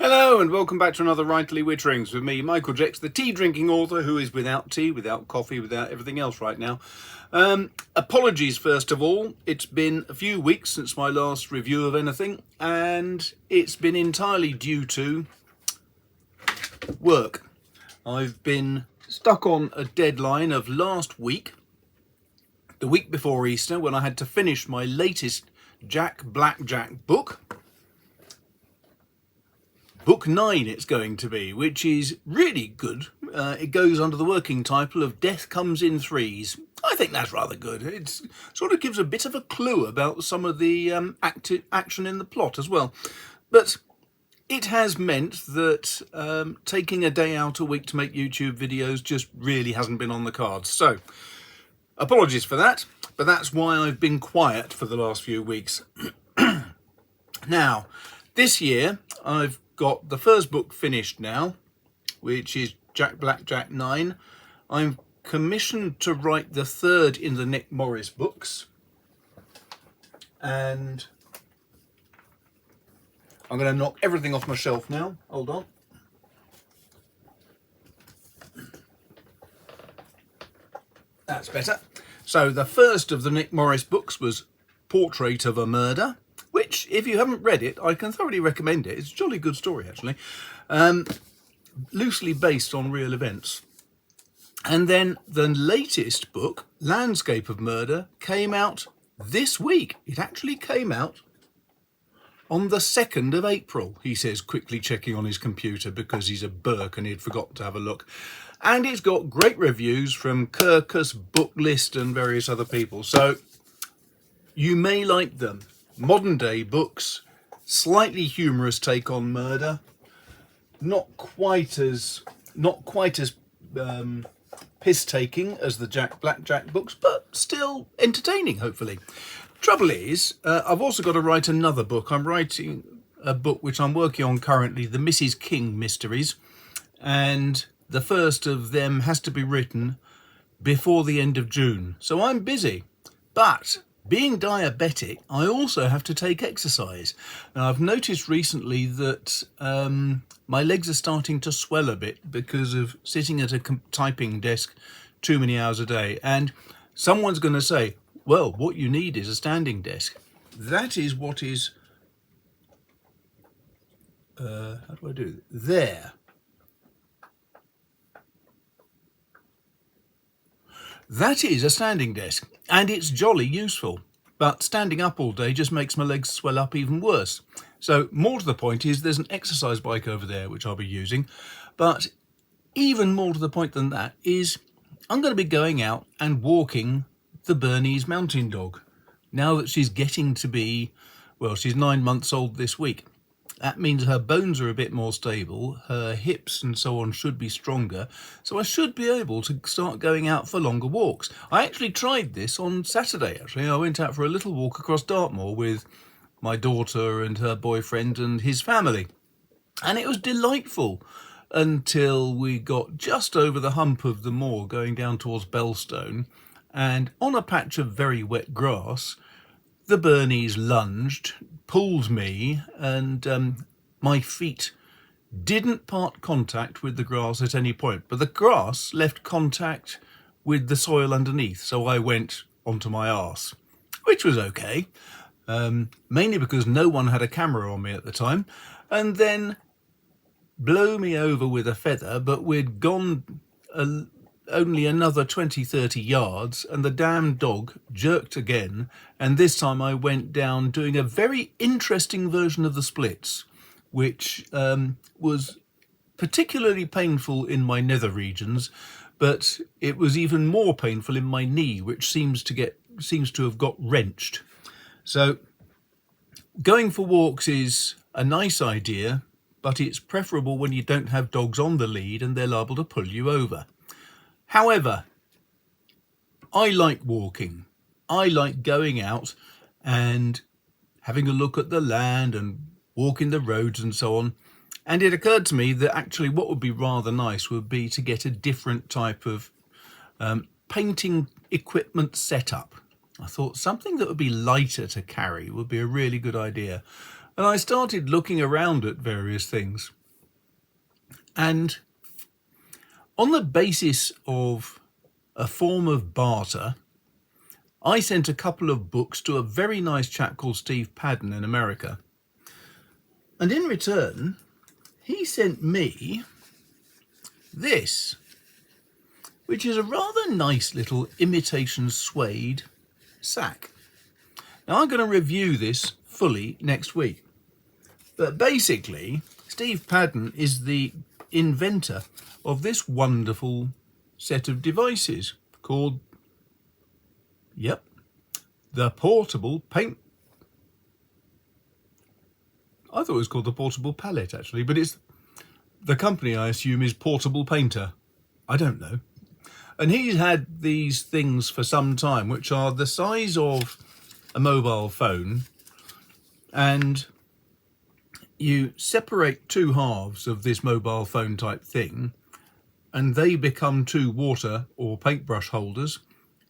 Hello and welcome back to another Writerly Witterings with me, Michael Jex, the tea drinking author who is without tea, without coffee, without everything else right now. Apologies first of all, it's been a few weeks since my last review of anything and it's been entirely due to work. I've been stuck on a deadline of last week, the week before Easter, when I had to finish my latest Jack Blackjack book. Book 9 it's going to be, which is really good. It goes under the working title of Death Comes in Threes. I think that's rather good. It sort of gives a bit of a clue about some of the action in the plot as well. But it has meant that taking a day out a week to make YouTube videos just really hasn't been on the cards. So, apologies for that, but that's why I've been quiet for the last few weeks. Now, this year I've got the first book finished now, which is Jack Blackjack 9. I'm commissioned to write the third in the Nick Morris books, and I'm going to knock everything off my shelf now. Hold on. That's better. So the first of the Nick Morris books was Portrait of a Murder, which, if you haven't read it, I can thoroughly recommend it. It's a jolly good story, actually. Loosely based on real events. And then the latest book, Landscape of Murder, came out this week. It actually came out on the 2nd of April, he says, quickly checking on his computer because he's a Burke and he'd forgotten to have a look. And it's got great reviews from Kirkus, Booklist and various other people. So you may like them. Modern day books, slightly humorous take on murder, not quite as piss taking as the Jack Blackjack books, but still entertaining, hopefully. Trouble is, I've also got to write another book. I'm writing a book which I'm working on currently, the Mrs. King mysteries, and the first of them has to be written before the end of June. So I'm busy, but being diabetic, I also have to take exercise. And I've noticed recently that my legs are starting to swell a bit because of sitting at a typing desk too many hours a day. And someone's going to say, well, what you need is a standing desk. That is what is... how do I do it? There. That is a standing desk, and it's jolly useful, but standing up all day just makes my legs swell up even worse. So more to the point is there's an exercise bike over there which I'll be using, but even more to the point than that is I'm going to be going out and walking the Bernese mountain dog now that she's getting to be, well, she's 9 months old this week. That means her bones are a bit more stable, her hips and so on should be stronger, so I should be able to start going out for longer walks. I actually tried this on Saturday, actually. I went out for a little walk across Dartmoor with my daughter and her boyfriend and his family. And it was delightful until we got just over the hump of the moor going down towards Belstone, and on a patch of very wet grass, the Bernese lunged, pulled me, and my feet didn't part contact with the grass at any point, but the grass left contact with the soil underneath, so I went onto my arse, which was okay, mainly because no one had a camera on me at the time. And then blow me over with a feather, but we'd gone only another 20-30 yards and the damn dog jerked again, and this time I went down doing a very interesting version of the splits, which was particularly painful in my nether regions, but it was even more painful in my knee, which seems to have got wrenched. So going for walks is a nice idea, but it's preferable when you don't have dogs on the lead and they're liable to pull you over. However, I like walking. I like going out and having a look at the land and walking the roads and so on. And it occurred to me that actually what would be rather nice would be to get a different type of painting equipment set up. I thought something that would be lighter to carry would be a really good idea. And I started looking around at various things. And on the basis of a form of barter, I sent a couple of books to a very nice chap called Steve Padden in America. And in return, he sent me this, which is a rather nice little imitation suede sack. Now, I'm going to review this fully next week. But basically, Steve Padden is the inventor of this wonderful set of devices called, the portable paint. I thought it was called the portable palette, actually, but it's the company, I assume, is Portable Painter. I don't know. And he's had these things for some time, which are the size of a mobile phone, and you separate two halves of this mobile phone type thing, and they become two water or paintbrush holders,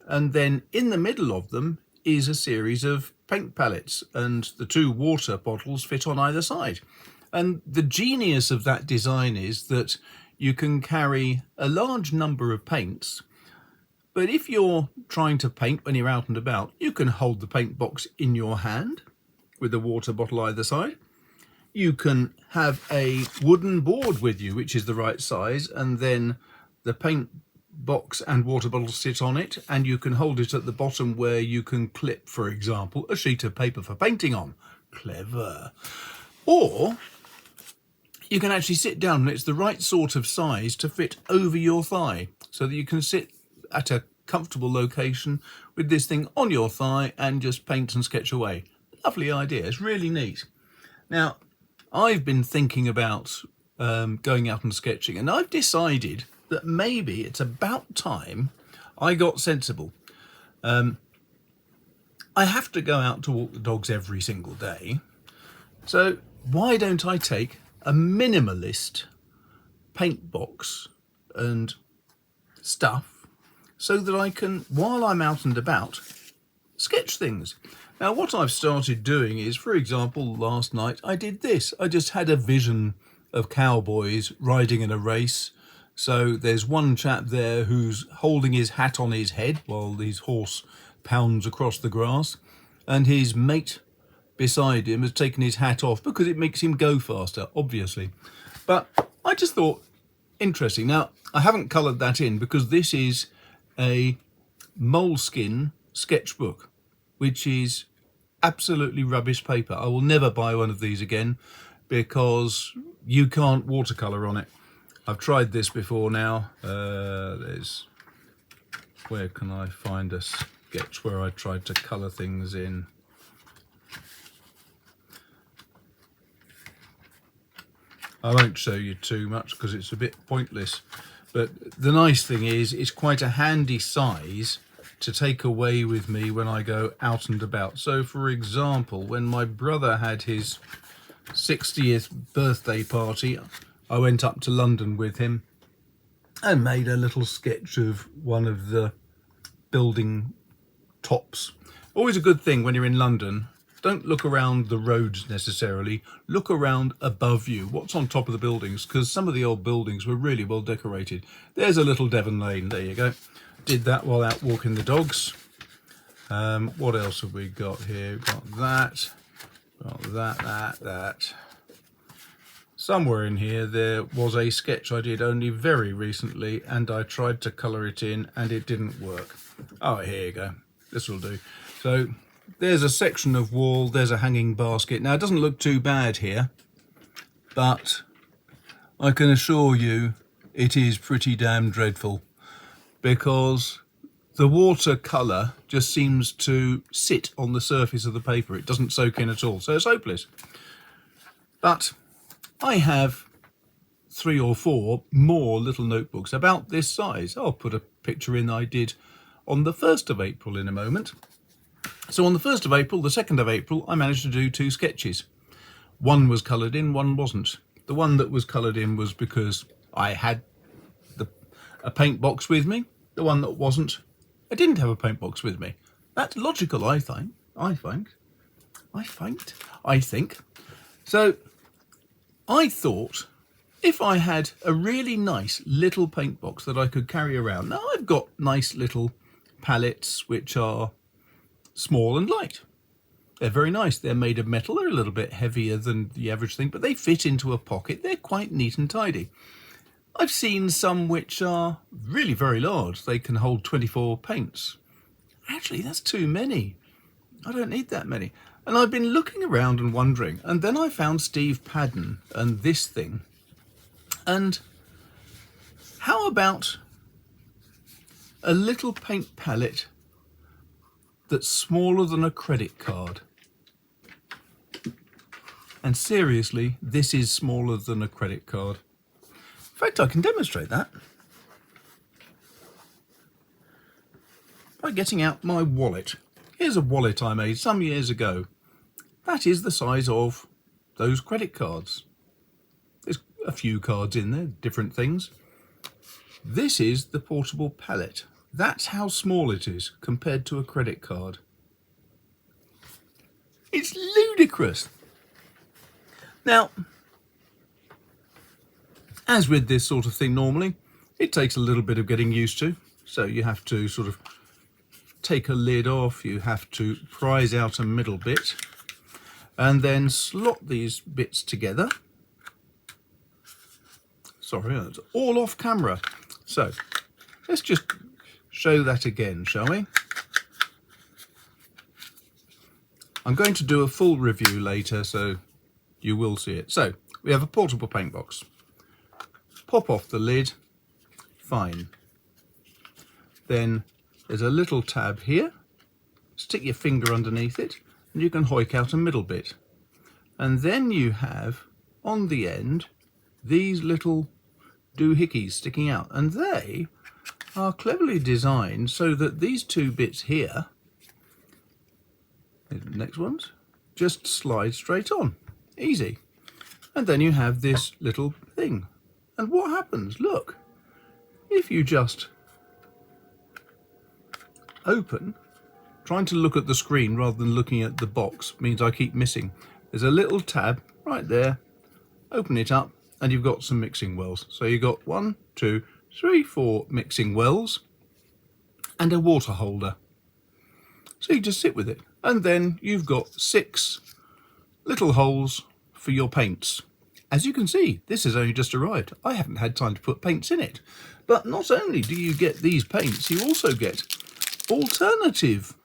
and then in the middle of them is a series of paint palettes, and the two water bottles fit on either side. And the genius of that design is that you can carry a large number of paints, but if you're trying to paint when you're out and about, you can hold the paint box in your hand with a water bottle either side. You can have a wooden board with you, which is the right size, and then the paint box and water bottle sit on it, and you can hold it at the bottom where you can clip, for example, a sheet of paper for painting on. Clever. Or you can actually sit down, and it's the right sort of size to fit over your thigh, so that you can sit at a comfortable location with this thing on your thigh and just paint and sketch away. Lovely idea. It's really neat. Now, I've been thinking about going out and sketching, and I've decided that maybe it's about time I got sensible. I have to go out to walk the dogs every single day, so why don't I take a minimalist paint box and stuff so that I can, while I'm out and about, sketch things. Now, what I've started doing is, for example, last night I did this. I just had a vision of cowboys riding in a race. So there's one chap there who's holding his hat on his head while his horse pounds across the grass, and his mate beside him has taken his hat off because it makes him go faster, obviously. But I just thought, interesting. Now, I haven't coloured that in because this is a moleskin sketchbook, which is absolutely rubbish paper. I will never buy one of these again because you can't watercolour on it. I've tried this before now. Where can I find a sketch where I tried to colour things in? I won't show you too much because it's a bit pointless. But the nice thing is it's quite a handy size to take away with me when I go out and about. So, for example, when my brother had his 60th birthday party, I went up to London with him and made a little sketch of one of the building tops. Always a good thing when you're in London. Don't look around the roads necessarily, look around above you, what's on top of the buildings, because some of the old buildings were really well decorated. There's a little Devon Lane, there you go. Did that while out walking the dogs. What else have we got here? We've got that. Somewhere in here there was a sketch I did only very recently, and I tried to colour it in and it didn't work. Oh, here you go. This will do. So there's a section of wall, there's a hanging basket. Now, it doesn't look too bad here, but I can assure you it is pretty damn dreadful because the watercolour just seems to sit on the surface of the paper. It doesn't soak in at all, so it's hopeless. But I have 3 or 4 more little notebooks about this size. I'll put a picture in I did on the 1st of April in a moment. So on the 1st of April, the 2nd of April, I managed to do 2 sketches. One was coloured in, one wasn't. The one that was coloured in was because I had a paint box with me. The one that wasn't, I didn't have a paint box with me. That's logical, I think. So I thought if I had a really nice little paint box that I could carry around. Now I've got nice little palettes which are small and light. They're very nice. They're made of metal. They're a little bit heavier than the average thing, but they fit into a pocket. They're quite neat and tidy. I've seen some which are really very large. They can hold 24 paints. Actually, that's too many. I don't need that many. And I've been looking around and wondering, and then I found Steve Padden and this thing. And how about a little paint palette that's smaller than a credit card? And seriously, this is smaller than a credit card. In fact, I can demonstrate that by getting out my wallet. Here's a wallet I made some years ago. That is the size of those credit cards. There's a few cards in there, different things. This is the portable palette. That's how small it is compared to a credit card. It's ludicrous. Now, as with this sort of thing normally, it takes a little bit of getting used to. So you have to sort of take a lid off, you have to prise out a middle bit, and then slot these bits together. Sorry, it's all off camera. So let's just show that again, shall we? I'm going to do a full review later, so you will see it. So we have a portable paint box. Pop off the lid, fine. Then there's a little tab here. Stick your finger underneath it and you can hoik out a middle bit. And then you have on the end these little doohickeys sticking out, and they are cleverly designed so that these two bits here, the next ones, just slide straight on. Easy. And then you have this little thing. And what happens? Look, if you just open, trying to look at the screen rather than looking at the box means I keep missing. There's a little tab right there. Open it up and you've got some mixing wells. So you've got 1, 2, 3, 4 mixing wells and a water holder. So you just sit with it. And then you've got 6 little holes for your paints. As you can see, this has only just arrived. I haven't had time to put paints in it. But not only do you get these paints, you also get alternative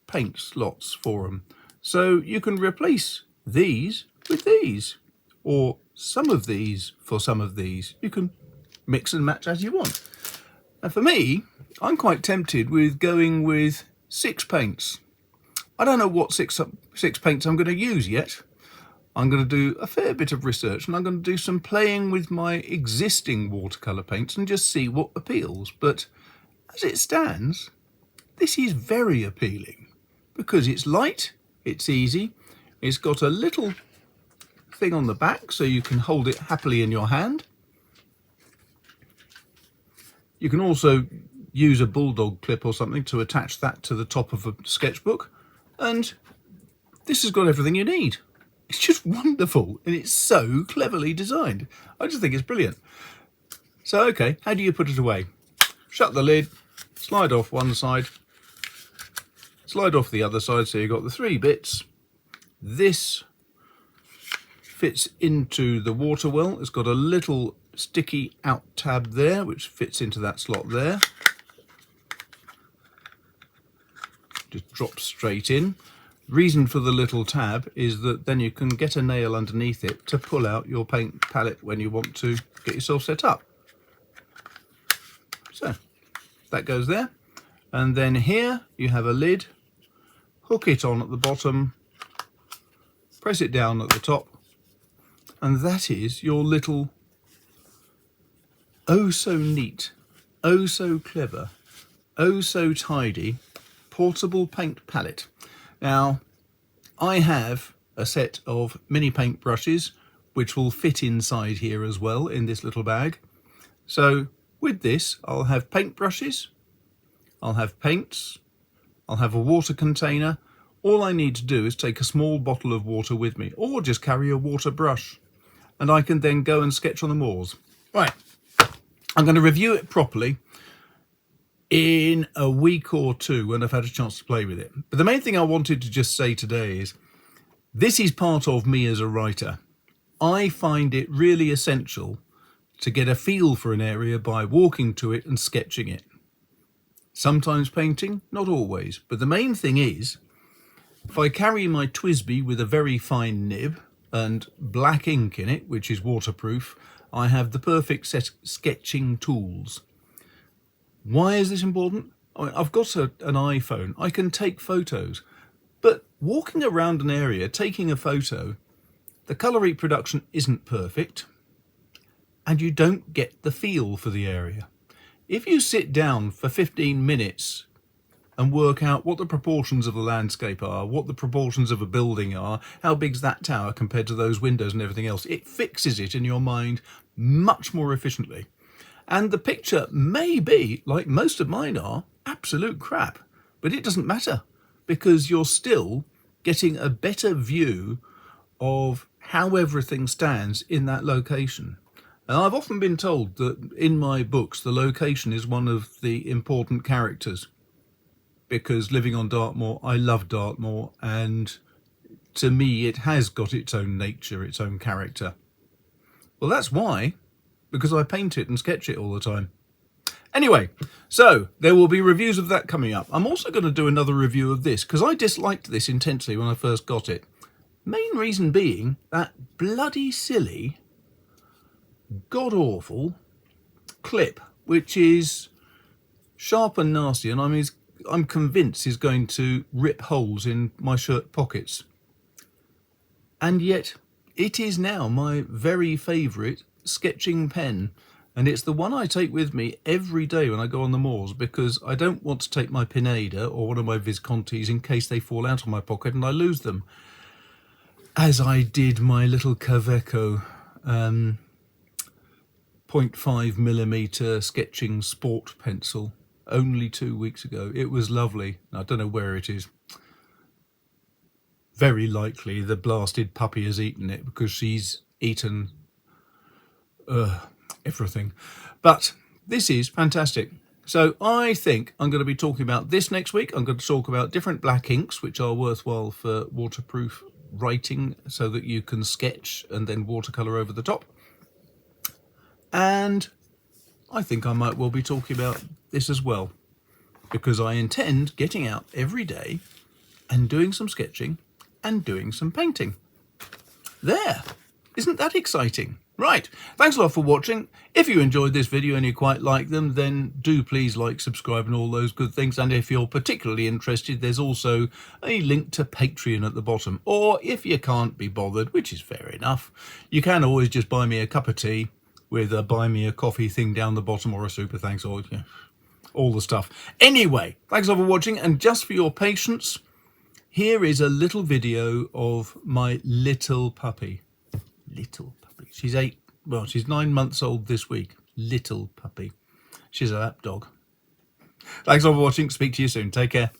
paint slots for them. So you can replace these with these, or some of these for some of these. You can mix and match as you want. And for me, I'm quite tempted with going with 6 paints. I don't know what six paints I'm going to use yet. I'm going to do a fair bit of research and I'm going to do some playing with my existing watercolour paints and just see what appeals. But as it stands, this is very appealing because it's light, it's easy, it's got a little thing on the back so you can hold it happily in your hand. You can also use a bulldog clip or something to attach that to the top of a sketchbook, and this has got everything you need. It's just wonderful and it's so cleverly designed. I just think it's brilliant. So okay, how do you put it away? Shut the lid, slide off one side, slide off the other side, so you've got the 3 bits. This fits into the water well. It's got a little sticky out tab there which fits into that slot there. Just drops straight in. Reason for the little tab is that then you can get a nail underneath it to pull out your paint palette when you want to get yourself set up. So that goes there, and then here you have a lid. Hook it on at the bottom, press it down at the top, and that is your little oh so neat, oh so clever, oh so tidy portable paint palette. Now, I have a set of mini paint brushes which will fit inside here as well in this little bag. So with this, I'll have paint brushes, I'll have paints, I'll have a water container, all I need to do is take a small bottle of water with me, or just carry a water brush, and I can then go and sketch on the moors. Right, I'm going to review it properly in a week or two when I've had a chance to play with it. But the main thing I wanted to just say today is, this is part of me as a writer. I find it really essential to get a feel for an area by walking to it and sketching it. Sometimes painting, not always. But the main thing is, if I carry my TWSBI with a very fine nib and black ink in it, which is waterproof, I have the perfect set sketching tools. Why is this important? I've got an iPhone. I can take photos. But walking around an area, taking a photo, the colour reproduction isn't perfect, and you don't get the feel for the area. If you sit down for 15 minutes and work out what the proportions of the landscape are, what the proportions of a building are, how big's that tower compared to those windows and everything else, it fixes it in your mind much more efficiently. And the picture may be, like most of mine are, absolute crap, but it doesn't matter, because you're still getting a better view of how everything stands in that location. And I've often been told that in my books, the location is one of the important characters, because living on Dartmoor, I love Dartmoor, and to me, it has got its own nature, its own character. Well, that's why, because I paint it and sketch it all the time. Anyway, so there will be reviews of that coming up. I'm also going to do another review of this, because I disliked this intensely when I first got it. Main reason being that bloody silly, god-awful clip, which is sharp and nasty, and I'm convinced is going to rip holes in my shirt pockets. And yet, it is now my very favourite sketching pen, and it's the one I take with me every day when I go on the moors, because I don't want to take my Pineda or one of my Viscontis in case they fall out of my pocket and I lose them, as I did my little Kaweco 0.5mm sketching sport pencil only 2 weeks ago. It was lovely. I don't know where it is. Very likely the blasted puppy has eaten it, because she's eaten everything. But this is fantastic. So I think I'm going to be talking about this next week. I'm going to talk about different black inks which are worthwhile for waterproof writing, so that you can sketch and then watercolour over the top. And I think I might well be talking about this as well, because I intend getting out every day and doing some sketching and doing some painting. There! Isn't that exciting? Right, thanks a lot for watching. If you enjoyed this video and you quite like them, then do please like, subscribe and all those good things. And if you're particularly interested, there's also a link to Patreon at the bottom. Or if you can't be bothered, which is fair enough, you can always just buy me a cup of tea with a buy me a coffee thing down the bottom, or a super thanks, or all the stuff. Anyway, thanks a lot for watching, and just for your patience, here is a little video of my little puppy. Little puppy. She's 9 months old this week. Little puppy. She's a lap dog. Thanks all for watching. Speak to you soon. Take care.